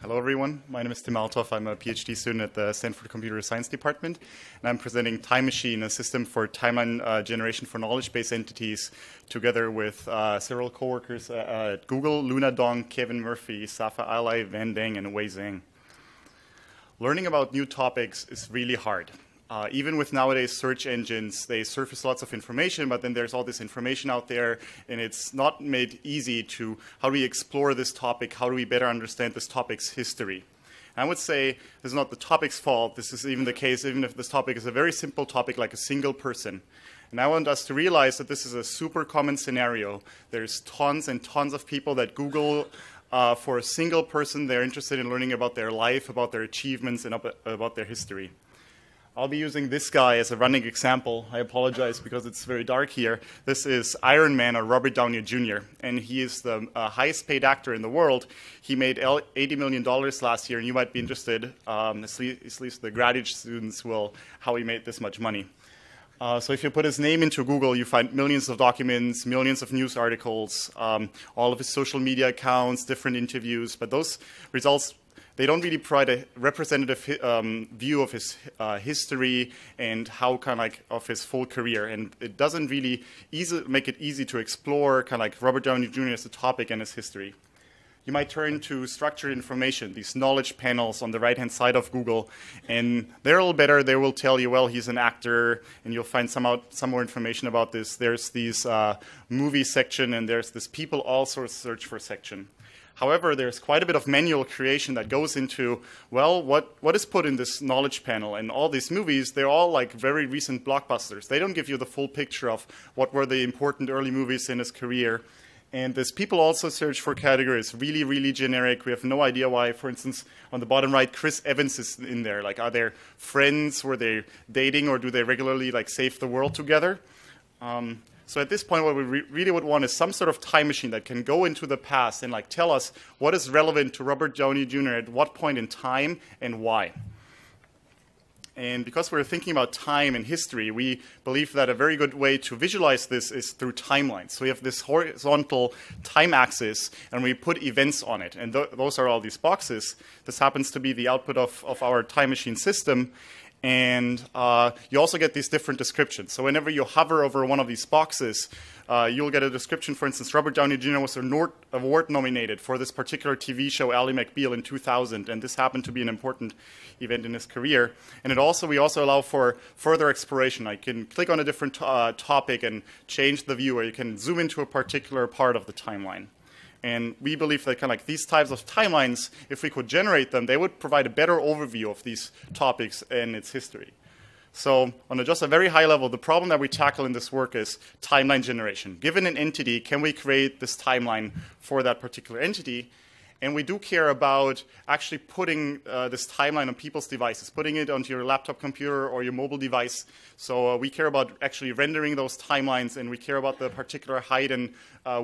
Hello everyone, my name is Tim Althoff. I'm a PhD student at the Stanford Computer Science Department, and I'm presenting TimeMachine, a system for timeline generation for knowledge-based entities, together with several coworkers at Google, Luna Dong, Kevin Murphy, Safa, Alai, Van Deng, and Wei Zhang. Learning about new topics is really hard. Even with nowadays search engines, they surface lots of information, but then there's all this information out there, and it's not made easy to how do we explore this topic, how do we better understand this topic's history. And I would say this is not the topic's fault. This is even the case, even if this topic is a very simple topic like a single person. And I want us to realize that this is a super common scenario. There's tons and tons of people that Google for a single person. They're interested in learning about their life, about their achievements, and about their history. I'll be using this guy as a running example. I apologize because it's very dark here. This is Iron Man, or Robert Downey Jr., and he is the highest paid actor in the world. He made $80 million last year, and you might be interested, at least the graduate students will, how he made this much money. So if you put his name into Google, you find millions of documents, millions of news articles, all of his social media accounts, different interviews, but those results, they don't really provide a representative view of his history and how of his full career. And it doesn't really make it easy to explore Robert Downey Jr. as a topic and his history. You might turn to structured information, these knowledge panels on the right-hand side of Google, and they're a little better. They will tell you, well, he's an actor, and you'll find some more information about this. There's these movie section, and there's this people all sorts search for section. However, there's quite a bit of manual creation that goes into, well, what is put in this knowledge panel? And all these movies, they're all like very recent blockbusters. They don't give you the full picture of what were the important early movies in his career. And this people also search for categories, really, really generic. We have no idea why. For instance, on the bottom right, Chris Evans is in there. Like, are they friends? Were they dating? Or do they regularly save the world together? So at this point, what we really would want is some sort of time machine that can go into the past and tell us what is relevant to Robert Downey Jr. at what point in time and why. And because we're thinking about time and history, we believe that a very good way to visualize this is through timelines. So we have this horizontal time axis, and we put events on it. And those are all these boxes. This happens to be the output of our time machine system. And you also get these different descriptions. So whenever you hover over one of these boxes, you'll get a description. For instance, Robert Downey Jr. was award nominated for this particular TV show, Ally McBeal, in 2000. And this happened to be an important event in his career. And we also allow for further exploration. I can click on a different topic and change the view, or you can zoom into a particular part of the timeline. And we believe that these types of timelines, if we could generate them, they would provide a better overview of these topics and its history. So on just a very high level, the problem that we tackle in this work is timeline generation. Given an entity, can we create this timeline for that particular entity? And we do care about actually putting this timeline on people's devices, putting it onto your laptop computer or your mobile device. So we care about actually rendering those timelines, and we care about the particular height and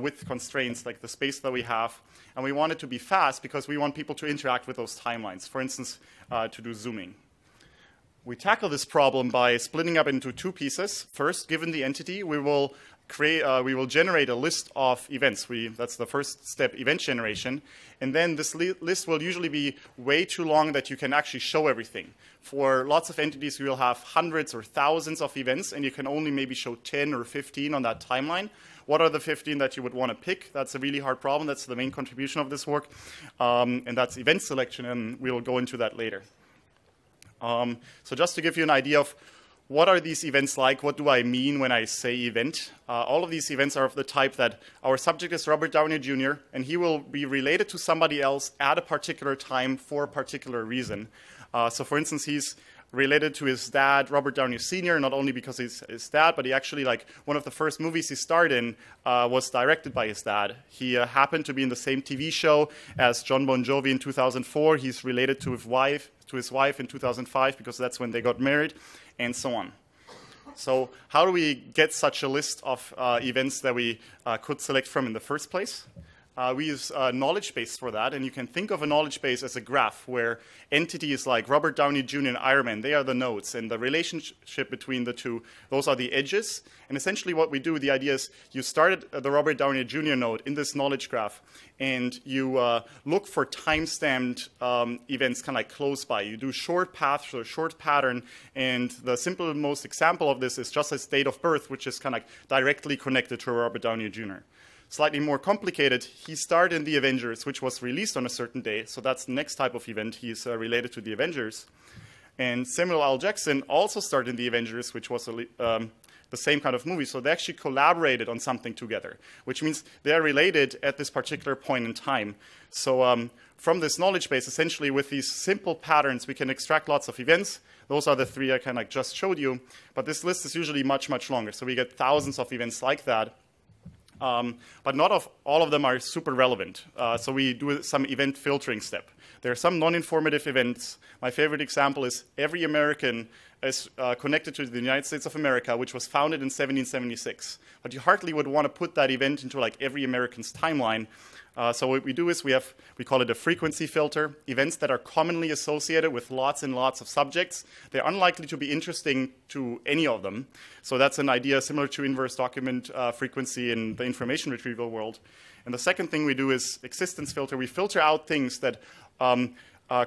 width constraints, like the space that we have. And we want it to be fast because we want people to interact with those timelines, for instance, to do zooming. We tackle this problem by splitting up into two pieces. First, given the entity, we will generate a list of events. That's the first step, event generation. And then this list will usually be way too long that you can actually show everything. For lots of entities, we will have hundreds or thousands of events, and you can only maybe show 10 or 15 on that timeline. What are the 15 that you would want to pick? That's a really hard problem. That's the main contribution of this work. And that's event selection, and we'll go into that later. So just to give you an idea of what are these events like? What do I mean when I say event? All of these events are of the type that our subject is Robert Downey Jr., and he will be related to somebody else at a particular time for a particular reason. So for instance, he's related to his dad, Robert Downey Sr., not only because he's his dad, but he actually, one of the first movies he starred in was directed by his dad. He happened to be in the same TV show as John Bon Jovi in 2004. He's related to his wife in 2005 because that's when they got married, and so on. So how do we get such a list of events that we could select from in the first place? We use knowledge base for that, and you can think of a knowledge base as a graph where entities like Robert Downey Jr. and Iron Man, they are the nodes, and the relationship between the two, those are the edges. And essentially what we do, the idea is you start at the Robert Downey Jr. node in this knowledge graph, and you look for time-stamped events kind of like close by. You do short paths or short pattern, and the simple most example of this is just his date of birth, which is kind of like directly connected to Robert Downey Jr. Slightly more complicated, he starred in The Avengers, which was released on a certain day. So that's the next type of event. He's related to The Avengers. And Samuel L. Jackson also starred in The Avengers, which was the same kind of movie. So they actually collaborated on something together, which means they're related at this particular point in time. So from this knowledge base, essentially with these simple patterns, we can extract lots of events. Those are the three I kind of just showed you. But this list is usually much, much longer. So we get thousands of events like that. But not all of them are super relevant. So we do some event filtering step. There are some non-informative events. My favorite example is every American is connected to the United States of America, which was founded in 1776. But you hardly would want to put that event into like every American's timeline. So what we do is we call it a frequency filter. Events that are commonly associated with lots and lots of subjects, they're unlikely to be interesting to any of them. So that's an idea similar to inverse document frequency in the information retrieval world. And the second thing we do is existence filter. We filter out things that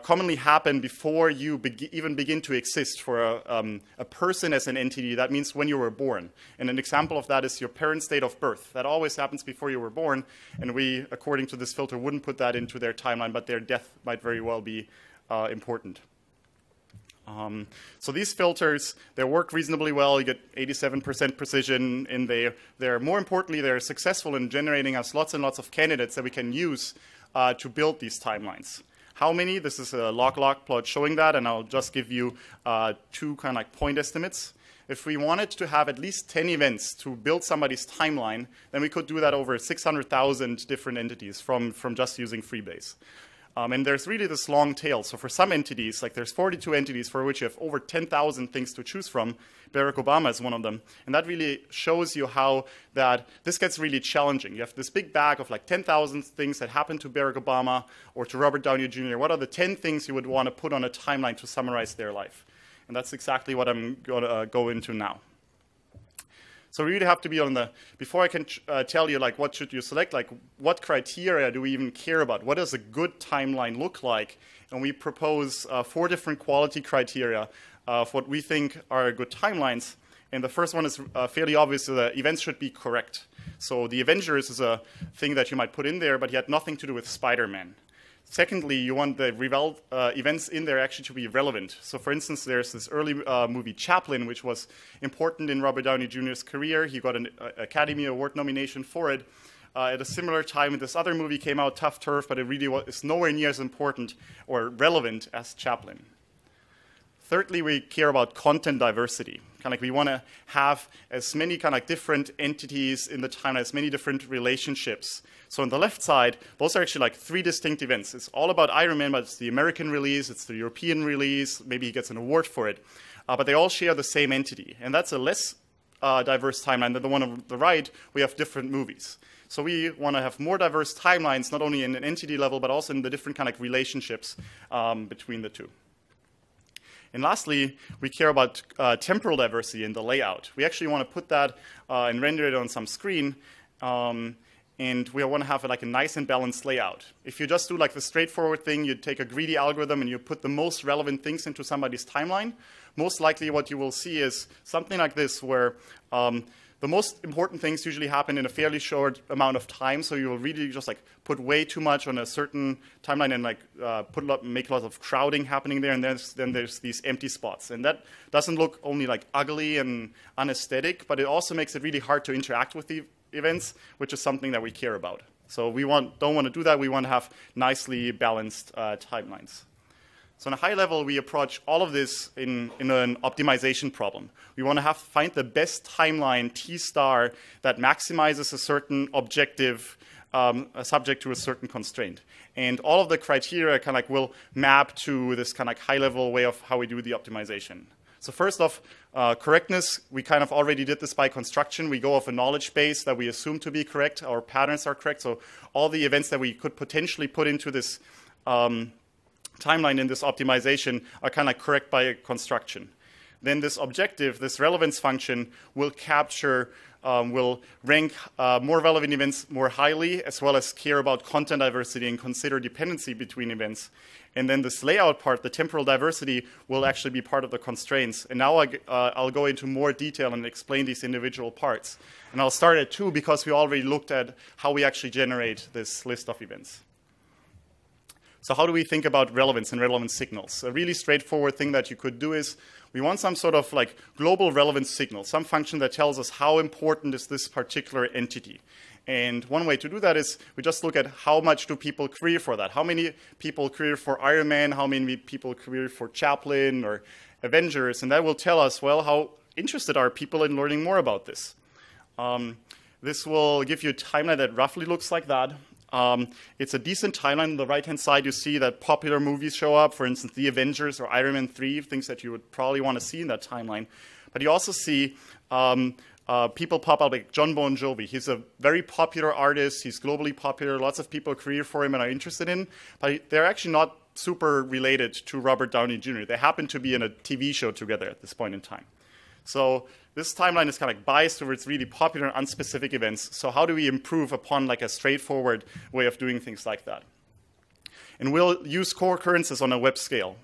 commonly happen before you even begin to exist for a person as an entity. That means when you were born. And an example of that is your parents' date of birth. That always happens before you were born. And we, according to this filter, wouldn't put that into their timeline, but their death might very well be important. So these filters, they work reasonably well. You get 87% precision, and they're more importantly, they're successful in generating us lots and lots of candidates that we can use to build these timelines. How many? This is a log-log plot showing that, and I'll just give you two kind of like point estimates. If we wanted to have at least 10 events to build somebody's timeline, then we could do that over 600,000 different entities from just using Freebase. And there's really this long tail. So for some entities, like there's 42 entities for which you have over 10,000 things to choose from. Barack Obama is one of them. And that really shows you how that this gets really challenging. You have this big bag of like 10,000 things that happen to Barack Obama or to Robert Downey Jr. What are the 10 things you would want to put on a timeline to summarize their life? And that's exactly what I'm going to go into now. So we really have to be on the, before I can tell you like what should you select, like what criteria do we even care about? What does a good timeline look like? And we propose 4 different quality criteria of what we think are good timelines. And the first one is fairly obvious, the events should be correct. So the Avengers is a thing that you might put in there, but it had nothing to do with Spider-Man. Secondly, you want the events in there actually to be relevant. So for instance, there's this early movie Chaplin, which was important in Robert Downey Jr.'s career. He got an Academy Award nomination for it. At a similar time, this other movie came out, Tough Turf, but it really is nowhere near as important or relevant as Chaplin. Thirdly, we care about content diversity. Kind of like we want to have as many kind of like different entities in the timeline, as many different relationships. So on the left side, those are actually like 3 distinct events. It's all about Iron Man, but it's the American release, it's the European release, maybe he gets an award for it. But they all share the same entity. And that's a less diverse timeline than the one on the right. We have different movies. So we want to have more diverse timelines, not only in an entity level, but also in the different kind of like relationships between the two. And lastly, we care about temporal diversity in the layout. We actually want to put that and render it on some screen. And we want to have like a nice and balanced layout. If you just do like the straightforward thing, you take a greedy algorithm and you put the most relevant things into somebody's timeline, most likely what you will see is something like this, where the most important things usually happen in a fairly short amount of time. So you will really just like put way too much on a certain timeline and like make a lot of crowding happening there. And then there's these empty spots. And that doesn't look only like ugly and unaesthetic, but it also makes it really hard to interact with the events, which is something that we care about. So we don't want to do that. We want to have nicely balanced timelines. So on a high level, we approach all of this in an optimization problem. We want to find the best timeline T star that maximizes a certain objective subject to a certain constraint. And all of the criteria kind of like will map to this kind of like high level way of how we do the optimization. So first off, correctness, we kind of already did this by construction. We go off a knowledge base that we assume to be correct. Our patterns are correct. So all the events that we could potentially put into this timeline in this optimization are kind of correct by construction. Then this objective, this relevance function, will capture, will rank more relevant events more highly, as well as care about content diversity and consider dependency between events. And then this layout part, the temporal diversity, will actually be part of the constraints. And now I'll go into more detail and explain these individual parts. And I'll start at 2 because we already looked at how we actually generate this list of events. So how do we think about relevance and relevance signals? A really straightforward thing that you could do is we want some sort of like global relevance signal, some function that tells us how important is this particular entity. And one way to do that is we just look at how much do people query for that. How many people query for Iron Man? How many people query for Chaplin or Avengers? And that will tell us, well, how interested are people in learning more about this. This will give you a timeline that roughly looks like that. It's a decent timeline. On the right-hand side, you see that popular movies show up. For instance, The Avengers or Iron Man 3, things that you would probably want to see in that timeline. But you also see people pop up like John Bon Jovi. He's a very popular artist. He's globally popular. Lots of people query for him and are interested in. But they're actually not super related to Robert Downey Jr. They happen to be in a TV show together at this point in time. So this timeline is kind of like biased towards really popular and unspecific events. So how do we improve upon like a straightforward way of doing things like that? And we'll use co-occurrences on a web scale.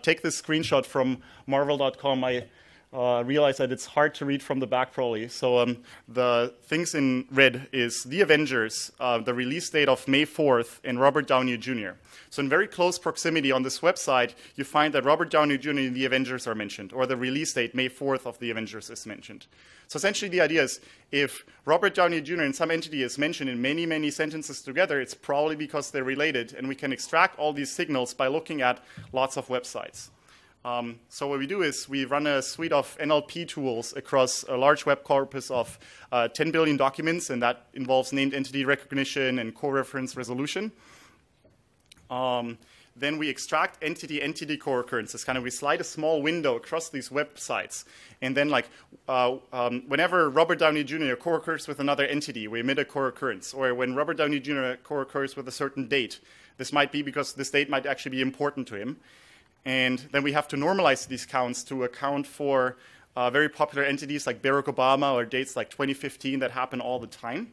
Take this screenshot from marvel.com. I realize that it's hard to read from the back probably. So the things in red is The Avengers, the release date of May 4th, and Robert Downey Jr. So in very close proximity on this website, you find that Robert Downey Jr. and The Avengers are mentioned, or the release date, May 4th of The Avengers, is mentioned. So essentially the idea is if Robert Downey Jr. and some entity is mentioned in many, many sentences together, it's probably because they're related, and we can extract all these signals by looking at lots of websites. So what we do is we run a suite of NLP tools across a large web corpus of 10 billion documents, and that involves named entity recognition and co-reference resolution. Then we extract entity-entity co-occurrences. Kind of we slide a small window across these websites, and then like whenever Robert Downey Jr. co-occurs with another entity, we emit a co-occurrence. Or when Robert Downey Jr. co-occurs with a certain date, this might be because this date might actually be important to him. And then we have to normalize these counts to account for very popular entities like Barack Obama or dates like 2015 that happen all the time.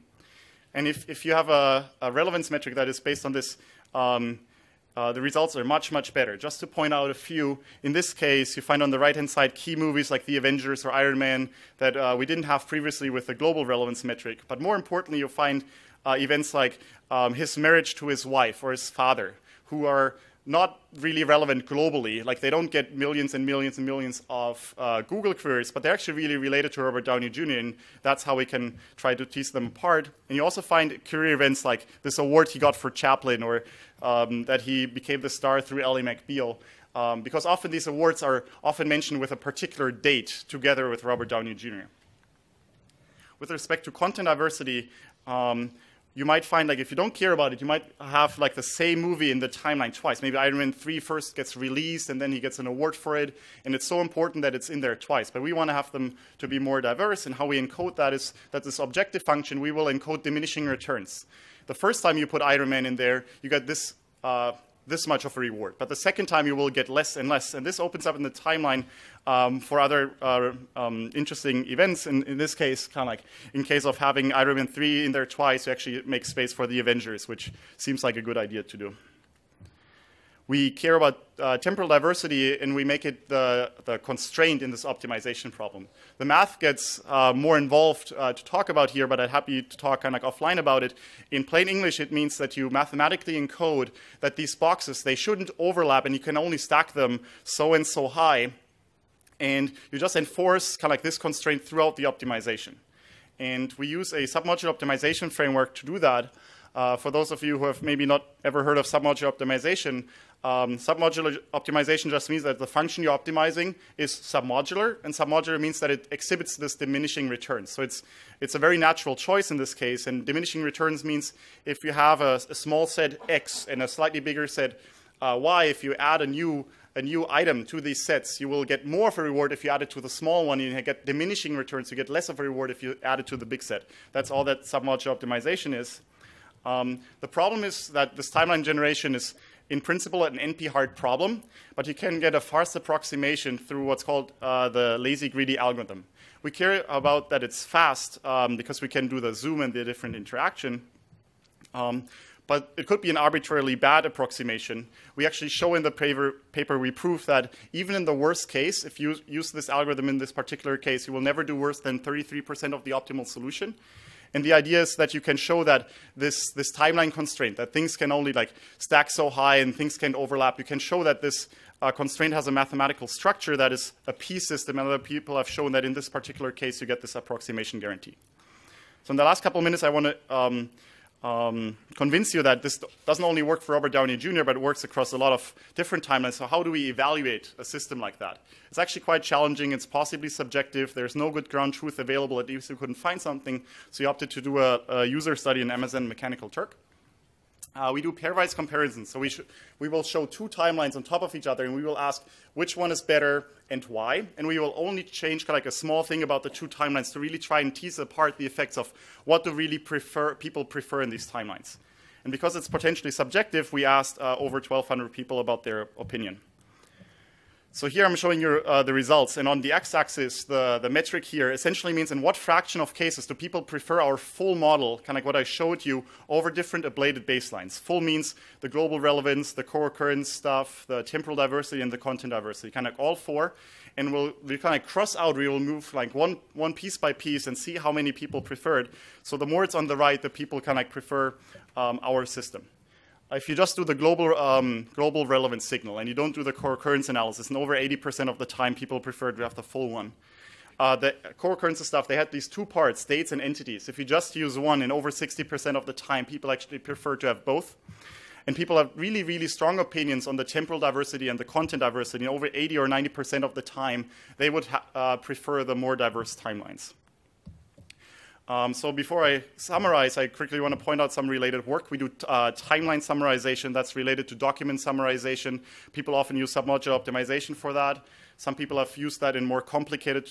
And if you have a relevance metric that is based on this, the results are much, much better. Just to point out a few, in this case, you find on the right-hand side key movies like The Avengers or Iron Man that we didn't have previously with the global relevance metric. But more importantly, you'll find events like his marriage to his wife or his father, who are not really relevant globally. Like they don't get millions and millions and millions of Google queries, but they're actually really related to Robert Downey Jr., and that's how we can try to tease them apart. And you also find career events like this award he got for Chaplin, or that he became the star through Ally McBeal, because often these awards are often mentioned with a particular date together with Robert Downey Jr. With respect to content diversity, you might find, like, if you don't care about it, you might have, like, the same movie in the timeline twice. Maybe Iron Man 3 first gets released, and then he gets an award for it, and it's so important that it's in there twice. But we want to have them to be more diverse, and how we encode that is that this objective function, we will encode diminishing returns. The first time you put Iron Man in there, you get this much of a reward. But the second time, you will get less and less. And this opens up in the timeline for other interesting events. In this case, kind of like in case of having Iron Man 3 in there twice, you actually make space for the Avengers, which seems like a good idea to do. We care about temporal diversity, and we make it the constraint in this optimization problem. The math gets more involved to talk about here, but I'm happy to talk kind of like offline about it. In plain English, it means that you mathematically encode that these boxes, they shouldn't overlap, and you can only stack them so and so high. And you just enforce kind of like this constraint throughout the optimization. And we use a submodular optimization framework to do that. For those of you who have maybe not ever heard of submodular optimization, submodular optimization just means that the function you're optimizing is submodular, and submodular means that it exhibits this diminishing return. So it's a very natural choice in this case, and diminishing returns means if you have a small set x and a slightly bigger set y, if you add a new a new item to these sets, you will get more of a reward if you add it to the small one. You get diminishing returns. You get less of a reward if you add it to the big set. That's all that submodular optimization is. The problem is that this timeline generation is, in principle, an NP-hard problem, but you can get a fast approximation through what's called the lazy greedy algorithm. We care about that it's fast because we can do the zoom and the different interaction. But it could be an arbitrarily bad approximation. We actually show in the paper, we prove that even in the worst case, if you use this algorithm in this particular case, you will never do worse than 33% of the optimal solution. And the idea is that you can show that this timeline constraint, that things can only like stack so high and things can overlap, you can show that this constraint has a mathematical structure that is a P system, and other people have shown that in this particular case you get this approximation guarantee. So in the last couple of minutes, I want to convince you that this doesn't only work for Robert Downey Jr., but it works across a lot of different timelines. So how do we evaluate a system like that? It's actually quite challenging. It's possibly subjective. There's no good ground truth available. At least we couldn't find something. So we opted to do a user study in Amazon Mechanical Turk. We do pairwise comparisons. So we will show two timelines on top of each other, and we will ask which one is better and why. And we will only change kind of like a small thing about the two timelines to really try and tease apart the effects of what do really people prefer in these timelines. And because it's potentially subjective, we asked over 1,200 people about their opinion. So here I'm showing you the results. And on the x-axis, the metric here essentially means in what fraction of cases do people prefer our full model, kind of like what I showed you, over different ablated baselines. Full means the global relevance, the co-occurrence stuff, the temporal diversity, and the content diversity, kind of like all four. And we'll kind of cross out, we will move like one piece by piece and see how many people prefer it. So the more it's on the right, the people kind of like prefer our system. If you just do the global relevance signal and you don't do the co-occurrence analysis, and over 80% of the time people prefer to have the full one. The co-occurrences stuff, they had these two parts, states and entities. If you just use one, and over 60% of the time people actually prefer to have both. And people have really, really strong opinions on the temporal diversity and the content diversity. And over 80 or 90% of the time, they would prefer the more diverse timelines. So before I summarize, I quickly want to point out some related work. We do timeline summarization that's related to document summarization. People often use submodular optimization for that. Some people have used that in more complicated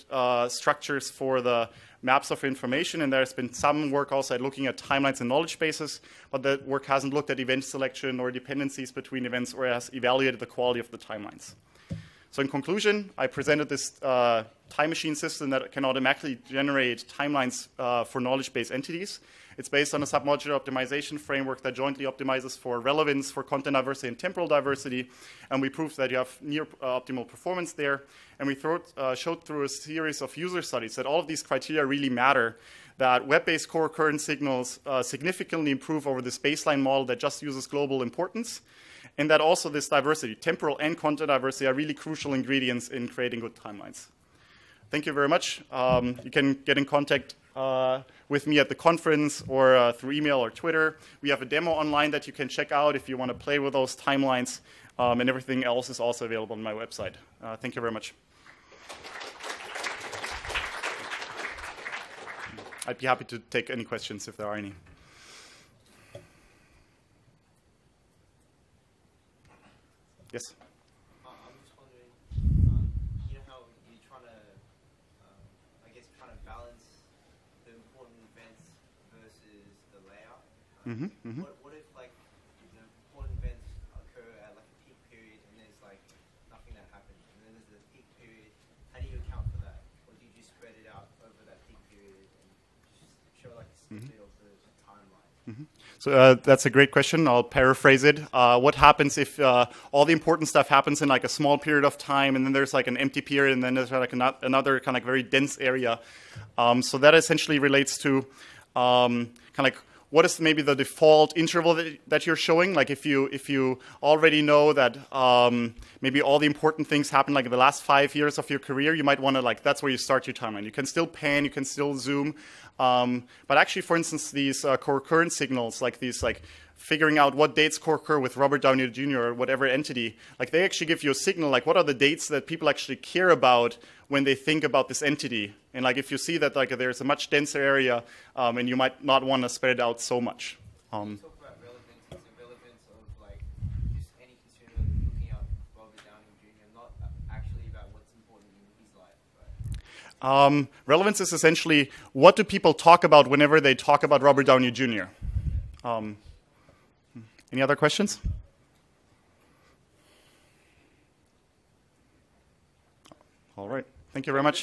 structures for the maps of information, and there's been some work also at looking at timelines and knowledge bases, but that work hasn't looked at event selection or dependencies between events or has evaluated the quality of the timelines. So in conclusion, I presented this time machine system that can automatically generate timelines for knowledge-based entities. It's based on a submodular optimization framework that jointly optimizes for relevance, for content diversity, and temporal diversity. And we proved that you have near optimal performance there. And we showed through a series of user studies that all of these criteria really matter, that web-based co-occurrence signals significantly improve over this baseline model that just uses global importance. And that also this diversity, temporal and content diversity, are really crucial ingredients in creating good timelines. Thank you very much. You can get in contact with me at the conference or through email or Twitter. We have a demo online that you can check out if you want to play with those timelines, and everything else is also available on my website. Thank you very much. I'd be happy to take any questions if there are any. Yes? I'm just wondering, you know how you're trying to, balance the important events versus the layout? What if, like, the important events occur at, like, a peak period and there's, like, nothing that happens, and then there's a peak period? How do you account for that? Or do you just spread it out over that peak period and just show, like, a snippet of the timeline? So that's a great question. I'll paraphrase it. What happens if all the important stuff happens in like a small period of time, and then there's like an empty period, and then there's like another kind of very dense area? So that essentially relates to kind of like what is maybe the default interval that you're showing? Like if you already know that maybe all the important things happen like in the last 5 years of your career, you might want to like that's where you start your timeline. You can still pan, you can still zoom, but actually, for instance, these co-occurrence signals, like these like figuring out what dates co-occur with Robert Downey Jr. or whatever entity, like they actually give you a signal, like what are the dates that people actually care about when they think about this entity. And like if you see that like there's a much denser area, and you might not want to spread it out so much. Talk about relevance. Is the relevance of like just any consumer looking up Robert Downey Jr. Relevance is essentially what do people talk about whenever they talk about Robert Downey Jr. Any other questions? All right. Thank you very much.